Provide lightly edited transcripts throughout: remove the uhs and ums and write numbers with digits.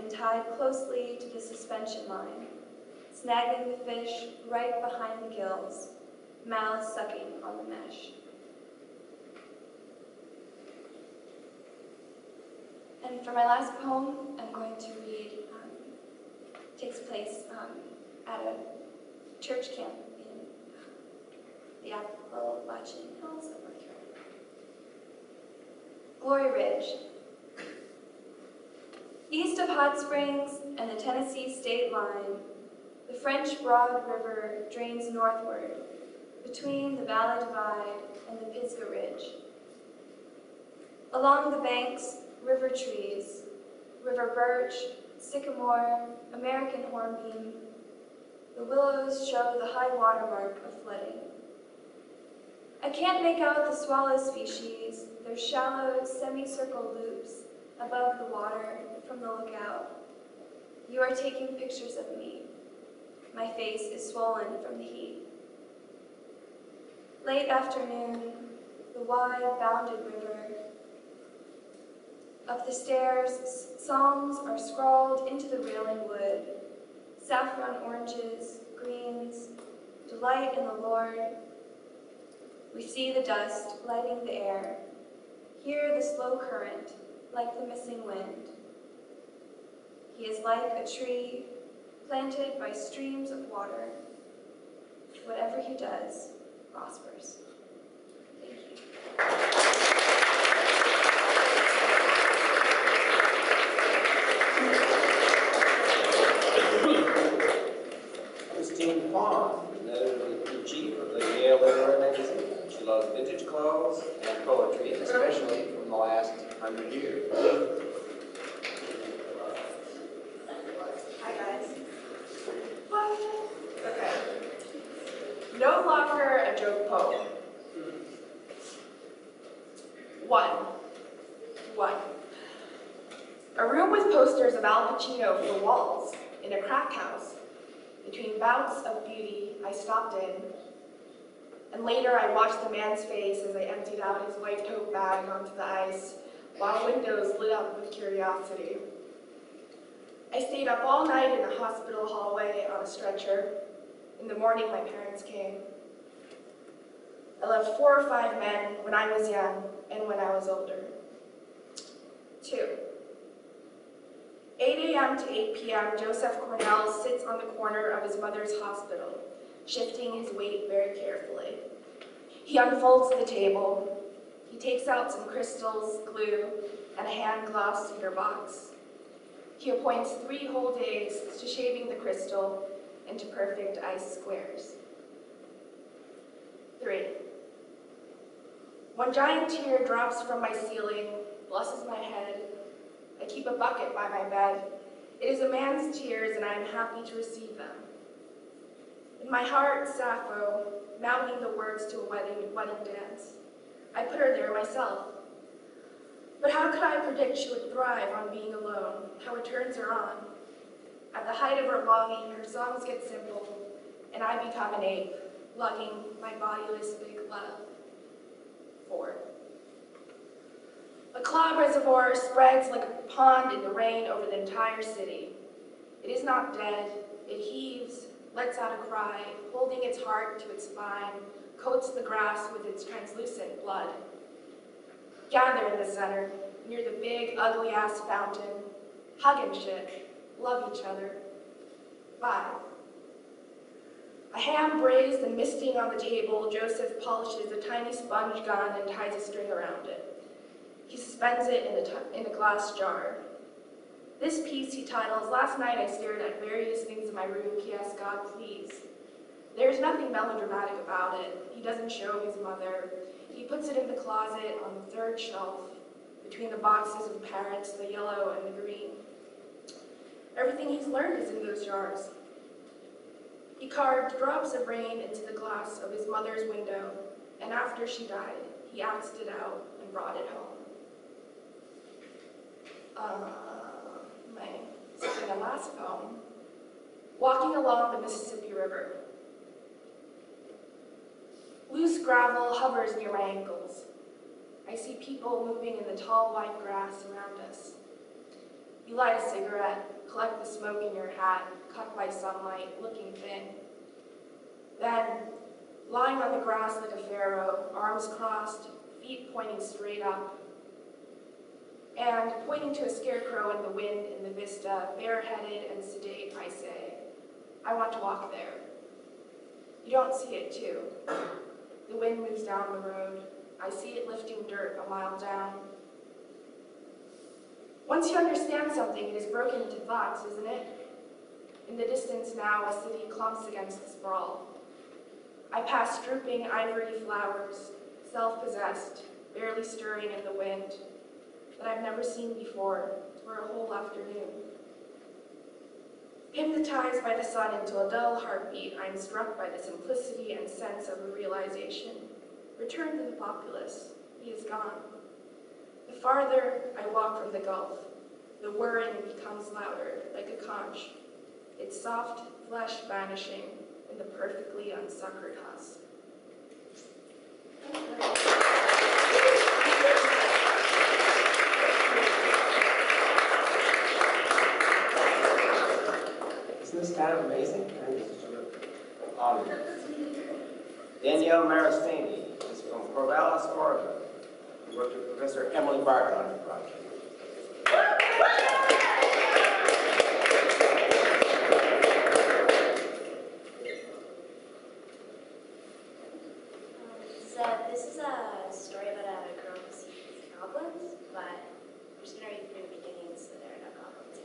been tied closely to the suspension line, snagging the fish right behind the gills, mouths sucking on the mesh. And for my last poem, I'm going to read, takes place at a church camp in the Appalachian Hills of North Carolina. Glory Ridge. East of Hot Springs and the Tennessee state line, the French Broad River drains northward between the Valley Divide and the Pisgah Ridge. Along the banks, river trees, river birch, sycamore, American hornbeam. The willows show the high water mark of flooding. I can't make out the swallow species, their shallow semicircle loops above the water from the lookout. You are taking pictures of me. My face is swollen from the heat. Late afternoon, the wide, bounded river. Up the stairs, songs are scrawled into the railing wood. Saffron oranges, greens, delight in the Lord. We see the dust lighting the air, hear the slow current like the missing wind. He is like a tree planted by streams of water. Whatever he does prospers. Thank you. Kwon, the chief of the Yale Literary Magazine. She loves vintage clothes and poetry, especially from the last 100 years. Hi guys. What? Okay. No longer a joke poem. One. A room with posters of Al Pacino for walls in a crack house. Between bouts of beauty, I stopped in, and later I watched the man's face as I emptied out his white tote bag onto the ice, while windows lit up with curiosity. I stayed up all night in the hospital hallway on a stretcher. In the morning, my parents came. I loved 4 or 5 men when I was young and when I was older. 2. 8 a.m. to 8 p.m., Joseph Cornell sits on the corner of his mother's hospital, shifting his weight very carefully. He unfolds the table. He takes out some crystals, glue, and a hand-glossed cedar box. He appoints 3 whole days to shaving the crystal into perfect ice squares. 3. One giant tear drops from my ceiling, blesses my head. I keep a bucket by my bed. It is a man's tears, and I am happy to receive them. In my heart, Sappho, mouthing the words to a wedding dance. I put her there myself. But how could I predict she would thrive on being alone, how it turns her on? At the height of her longing, her songs get simple, and I become an ape, lugging my bodiless big love. 4. A cloud reservoir spreads like a pond in the rain over the entire city. It is not dead. It heaves, lets out a cry, holding its heart to its spine, coats the grass with its translucent blood. Gather in the center, near the big, ugly-ass fountain. Hug and shit. Love each other. 5. A ham braised and misting on the table, Joseph polishes a tiny sponge gun and ties a string around it. He suspends it in a glass jar. This piece he titles, "Last night I stared at various things in my room. He asked God, please." There's nothing melodramatic about it. He doesn't show his mother. He puts it in the closet on the 3rd shelf, between the boxes of parrots, the yellow and the green. Everything he's learned is in those jars. He carved drops of rain into the glass of his mother's window, and after she died, he axed it out and brought it home. My second and last poem, Walking Along the Mississippi River. Loose gravel hovers near my ankles. I see people moving in the tall white grass around us. You light a cigarette, collect the smoke in your hat, cut by sunlight, looking thin. Then, lying on the grass like a pharaoh, arms crossed, feet pointing straight up, and pointing to a scarecrow in the wind in the vista, bareheaded and sedate, I say, I want to walk there. You don't see it, too. The wind moves down the road. I see it lifting dirt a mile down. Once you understand something, it is broken into thoughts, isn't it? In the distance now, a city clumps against the sprawl. I pass drooping ivory flowers, self-possessed, barely stirring in the wind, that I've never seen before for a whole afternoon. Hypnotized by the sun into a dull heartbeat, I am struck by the simplicity and sense of a realization. Return to the populace. He is gone. The farther I walk from the gulf, the whirring becomes louder, like a conch, its soft flesh vanishing in the perfectly unsuckered husk. Isn't this kind of amazing? Daniela Maristany is from Corvallis, Oregon. She worked with Professor Emily Barton on her project. So this is a story about a girl who sees goblins, but I'm just going to read through the beginning so there are no goblins.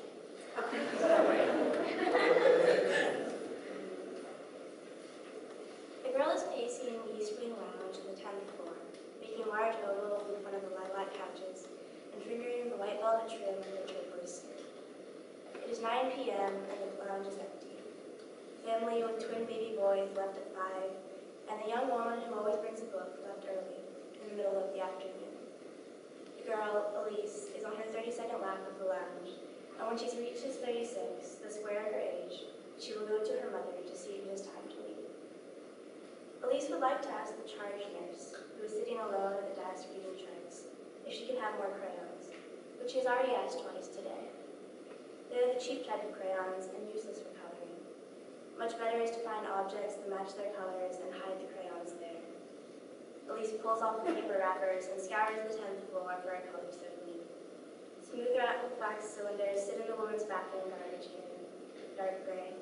The girl is pacing the East Wing Lounge on the 10th floor, making large ovals in front of the lilac couches and fingering the white velvet trim of the turquoise skirt. It is 9 p.m. and the lounge is empty. Family with twin baby boys left at 5, and the young woman who always brings a book left early, in the middle of the afternoon. The girl, Elise, is on her 32nd lap of the lounge, and when she reaches 36, the square her age, she will go to her mother to see if it is time to leave. Elise would like to ask the charge nurse, who is sitting alone at the desk reading charts, if she can have more crayons, but she has already asked twice today. They are the cheap type of crayons and useless for coloring. Much better is to find objects that match their colors and hide the crayons there. Elise pulls off the paper wrappers and scours the 10th floor for a color ceremony. Smooth wax cylinders sit in the woman's bathroom garbage can, dark gray,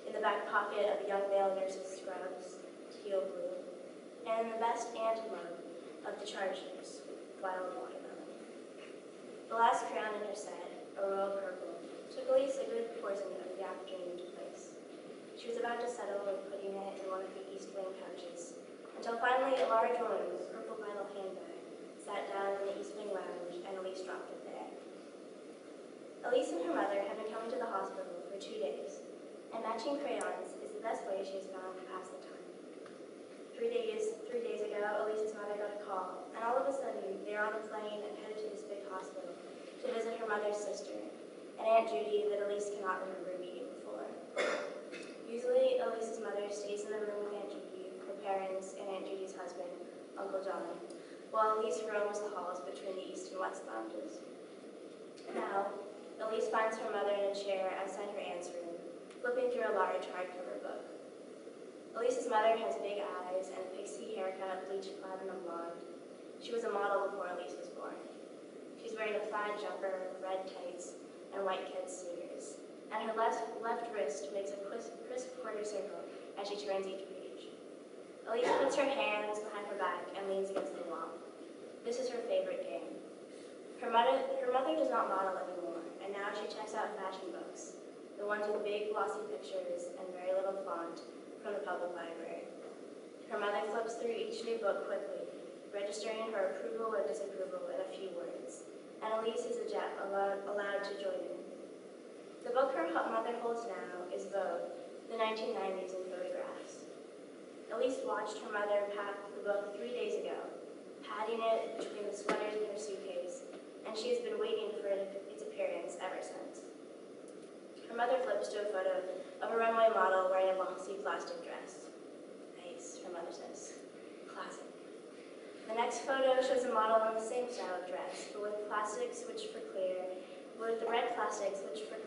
in the back pocket of a young male nurse's scrubs, teal blue, and in the best aunt mug of the charge nurse, wild watermelon. The last crayon in her set, a royal purple, took Elise a good portion of the afternoon to place. She was about to settle with putting it in one of the East Wing couches, until finally a large woman with a purple vinyl handbag sat down in the East Wing lounge and Elise dropped it there. Elise and her mother have been coming to the hospital for 2 days, and matching crayons is the best way she has found to pass the time. 3 days ago, Elise's mother got a call, and all of a sudden they are on a plane and headed to this big hospital to visit her mother's sister, and Aunt Judy that Elise cannot remember meeting before. Usually, Elise's mother stays in the room with Aunt Judy, her parents, and Aunt Judy's husband, Uncle John, while Elise roams the halls between the East and West lounges. Now, Elise finds her mother in a chair outside her aunt's room, flipping through a large hardcover book. Elise's mother has big eyes and a pixie haircut, bleached platinum blonde. She was a model before Elise was born. She's wearing a plaid jumper, red tights, and white kid sneakers, and her left wrist makes a crisp quarter circle as she turns each page. Elise puts her hands behind her back and leans against the wall. This is her favorite game. Her mother does not model anymore, and now she checks out fashion books, the ones with big glossy pictures and very little font from the public library. Her mother flips through each new book quickly, registering her approval or disapproval in a few words, and Elise is allowed to join in. The book her mother holds now is Vogue, the 1990s in photographs. Elise watched her mother pack the book 3 days ago, patting it between the sweaters in her suitcase, and she has been waiting for its appearance ever since. Her mother flips to a photo of a runway model wearing a glossy plastic dress. Nice, her mother says. Classic. The next photo shows a model in the same style of dress, but with plastic switched for clear, were the red plastics which were